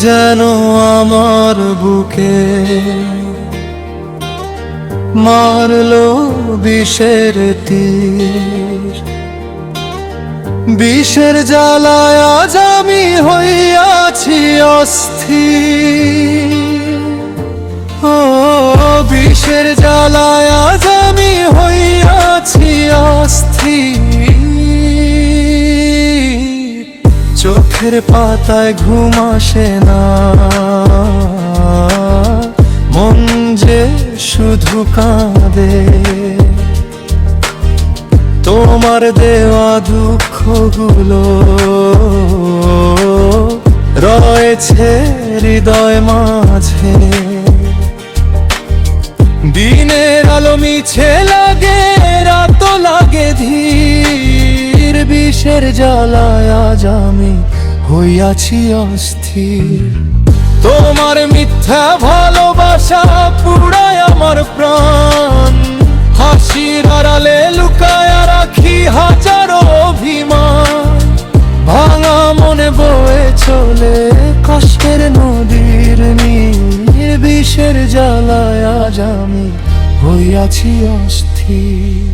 যেন আমার বুকে মারলো বিষের তীর। বিষের জ্বালায় আজ আমি হইয়াছি অস্থির। ও বিষের জ্বালায় আজ আমি হইয়াছি অস্থির। চোখের পাতায় ঘুম আসে না, মন যে শুধু কাঁদে। তোমার দেওয়া দুঃখগুলো রয়েছে হৃদয় মাঝে। দিনের আলো মিছে লাগে, রাত লাগে ধীর। বিষের জ্বালায় আজ আমি হইয়াছি অস্থির। তোমার মিথ্যা ভালোবাসা পুড়ায় আমার প্রাণ। হাসির আড়ালে লুকায় রাখি হাজারো অভিমান। ভাঙা মনে বয়ে চলে কষ্টের নদীর নীর। বিষের জ্বালায় আজ আমি হইয়াছি অস্থির।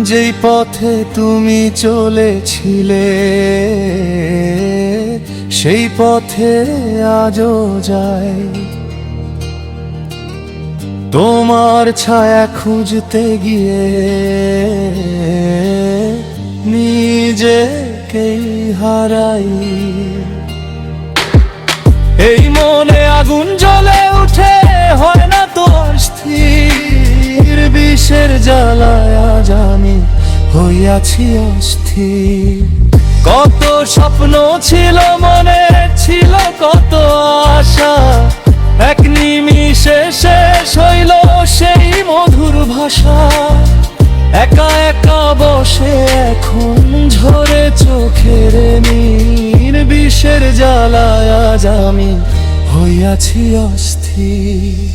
যেই পথে তুমি চলেছিলে সেই পথে আজও যাই। তোমার ছায়া খুঁজতে গিয়ে নিজেকেই হারাই। এই মনে আগুন জ্বলে উঠে, হয় না তো স্থির। বিষের জ্বালায় আজ আমি হইয়াছি অস্থির। কত স্বপ্ন ছিল মনে, ছিল কত আশা। এক নিমিষে শেষ হইল সেই মধুর ভাষা। একা একা বসে এখন ঝরে চোখের নীর। বিষের জ্বালায় আজ আমি হইয়াছি অস্থির।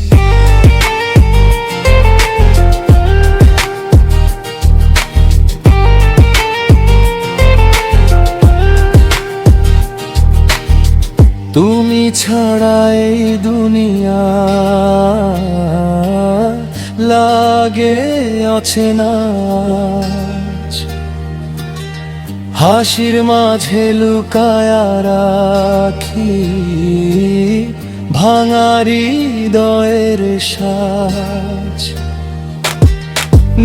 তুমি ছাড়া এই দুনিয়া লাগে অচেনা। হাসির মাঝে লুকায়া রাখি ভাঙা হৃদয়ের সাজ।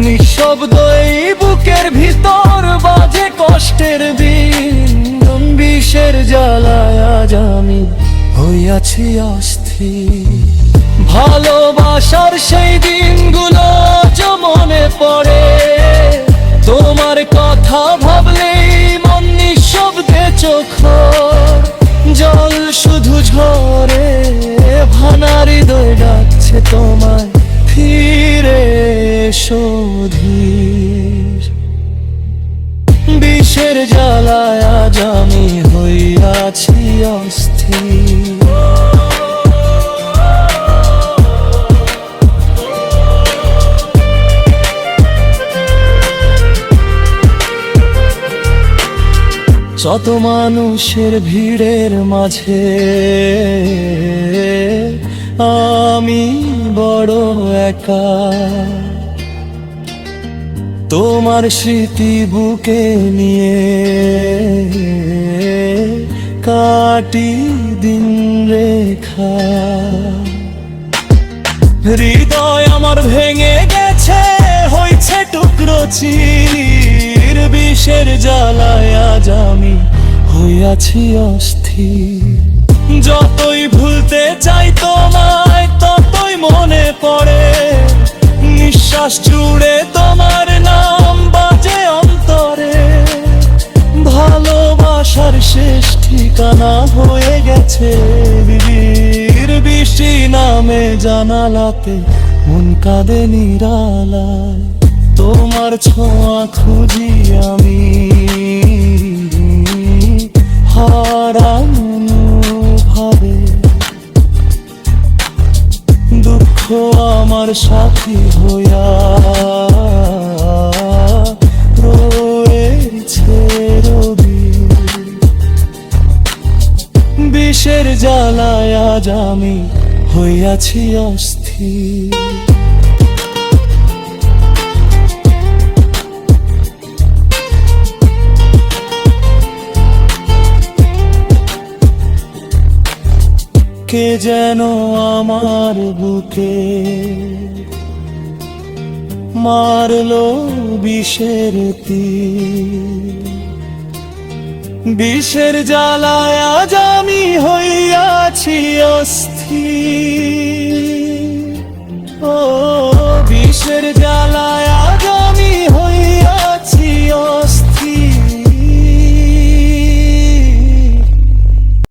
নিঃশব্দ এই বুকের ভিতর বাজে কষ্টের দিন। বিষের জ্বালায় আজ আমি হইয়াছি অস্থির। ভালোবাসার সেই দিনগুলো আজ মনে পড়ে। তোমার কথা ভাবলেই মন নিঃশব্দে চোখ জল শুধু ঝরে। ভাঙা হৃদয় ডাকছে তোমায় ফিরে এসো ধীর। বিষের জ্বালায় আজ আমি হইয়াছি অস্থির। শত মানুষের ভিড়ের মাঝে আমি বড় একা। তোমার স্মৃতি বুকে নিয়ে কাটি দিন রেখা। হৃদয় আমার ভেঙে গেছে, হয়েছে টুকরো চির। বিষের জ্বালায় আজ আমি হইয়াছি অস্থির। যতই ভুলতে চাই তোমায় ততই মনে পড়ে। নিঃশ্বাস জুড়ে তোমার নাম বাজে অন্তরে। ভালোবাসার শেষ ঠিকানা হয়ে গেছে বিবির। বৃষ্টি নামে জানালাতে মন কাঁদে নিরালায়। তোমার ছোঁয়া খুঁজি আমি হারানো ভাবে। দুঃখ আমার সাথী হইয়া রয়েছে রবি। বিষের জ্বালায় আজ আমি হইয়াছি অস্থির। কে যেন আমার বুকে মারলো বিষের তীর। বিষের জ্বালায় আজ আমি হইয়াছি অস্থির। ও বিষের জ্বালায়